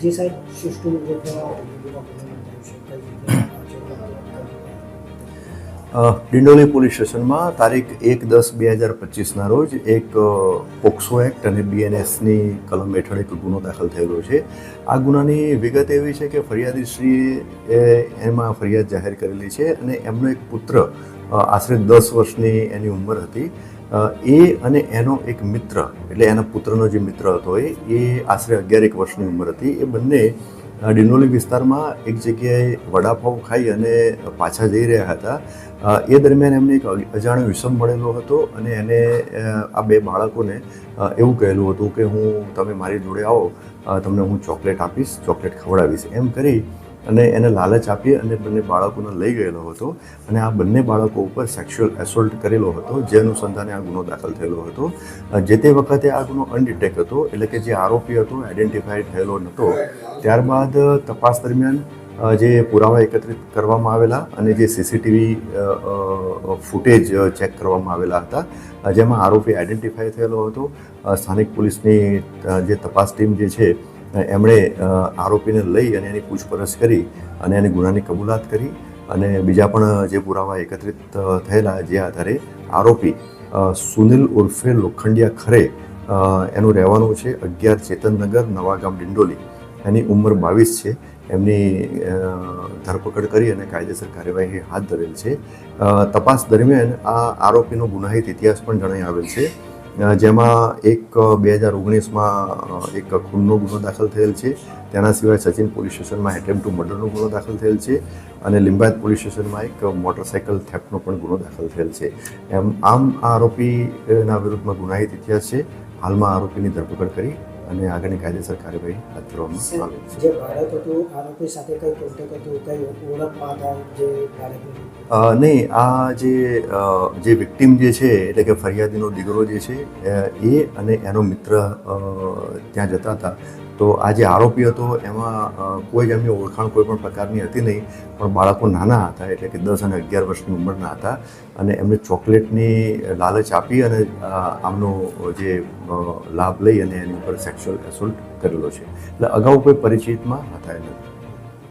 જી સાહેબ, સૃષ્ટિ ડિંડોલી પોલીસ સ્ટેશનમાં તારીખ 1/10/2025ના રોજ એક પોક્સો એક્ટ અને BNSની કલમ હેઠળ એક ગુનો દાખલ થયેલો છે. આ ગુનાની વિગત એવી છે કે ફરિયાદીશ્રીએ એમાં ફરિયાદ જાહેર કરેલી છે અને એમનો એક પુત્ર આશરે 10 વર્ષની એની ઉંમર હતી. એ અને એનો એક મિત્ર, એટલે એના પુત્રનો જે મિત્ર હતો એ આશરે 11 વર્ષની ઉંમર હતી. એ બંને ડિંડોલી વિસ્તારમાં એક જગ્યાએ વડાપાઉં ખાઈ અને પાછા જઈ રહ્યા હતા. એ દરમિયાન એમને એક અજાણ્યો વિષમ મળેલો હતો અને એને આ બે બાળકોને એવું કહેલું હતું કે તમે મારી જોડે આવો, તમને હું ચોકલેટ આપીશ, ચોકલેટ ખવડાવીશ, એમ કરી અને એને લાલચ આપી અને બંને બાળકોને લઈ ગયેલો હતો અને આ બંને બાળકો ઉપર સેક્સ્યુઅલ એસોલ્ટ કરેલો હતો, જે અનુસંધાને આ ગુનો દાખલ થયેલો હતો. જે તે વખતે આ ગુનો અનડિટેક્ટ હતો, એટલે કે જે આરોપી હતો આઈડેન્ટિફાઈડ થયેલો નહોતો. ત્યારબાદ તપાસ દરમિયાન જે પુરાવા એકત્રિત કરવામાં આવેલા અને જે CCTV ફૂટેજ ચેક કરવામાં આવેલા હતા, જેમાં આરોપી આઈડેન્ટિફાઈ થયેલો હતો. સ્થાનિક પોલીસની જે તપાસ ટીમ જે છે એમણે આરોપીને લઈ અને એની પૂછપરછ કરી અને એની ગુનાની કબૂલાત કરી અને બીજા પણ જે પુરાવા એકત્રિત થયેલા, જે આધારે આરોપી સુનિલ ઉર્ફે લોખંડિયા ખરે, એનું રહેવાનું છે 11 ચેતનનગર, નવાગામ, ડિંડોલી. એની ઉંમર 22 છે. એમની ધરપકડ કરી અને કાયદેસર કાર્યવાહી હાથ ધરેલ છે. તપાસ દરમિયાન આ આરોપીનો ગુનાહિત ઇતિહાસ પણ જણાઈ આવેલ છે, જેમાં એક 2019માં એક ખૂનનો ગુનો દાખલ થયેલ છે. તેના સિવાય સચિન પોલીસ સ્ટેશનમાં એટેમ્પ્ટ ટુ મર્ડરનો ગુનો દાખલ થયેલ છે અને લિંબાયત પોલીસ સ્ટેશનમાં એક મોટરસાઇકલ થેફ્ટનો પણ ગુનો દાખલ થયેલ છે. આમ આ આરોપીના વિરુદ્ધમાં ગુનાહિત ઇતિહાસ છે. હાલમાં આરોપીની ધરપકડ કરી અને આગળની કાયદેસર કાર્યવાહી હાથ ધરવામાં આવે છે. જે બાળક હતું, આરોપી સાથે કઈ કોન્ટેક્ટ હતું, કઈ ઓળખમાં હતા જે બાળકની? નહીં, આ જે વિક્ટિમ જે છે, એટલે કે ફરિયાદીનો દીકરો જે છે, એ અને એનો મિત્ર ત્યાં જતા હતા. તો આ જે આરોપી હતો એમાં કોઈ જ એમની ઓળખાણ કોઈ પણ પ્રકારની હતી નહીં, પણ બાળકો નાના હતા, એટલે કે 10 અને 11 વર્ષની ઉંમરના હતા અને એમને ચોકલેટની લાલચ આપી અને આમનો જે લાભ લઈ અને એની ઉપર સેક્સ્યુઅલ એસોલ્ટ કરેલો છે. એટલે અગાઉ કોઈ પરિચિતમાં હતા નથી.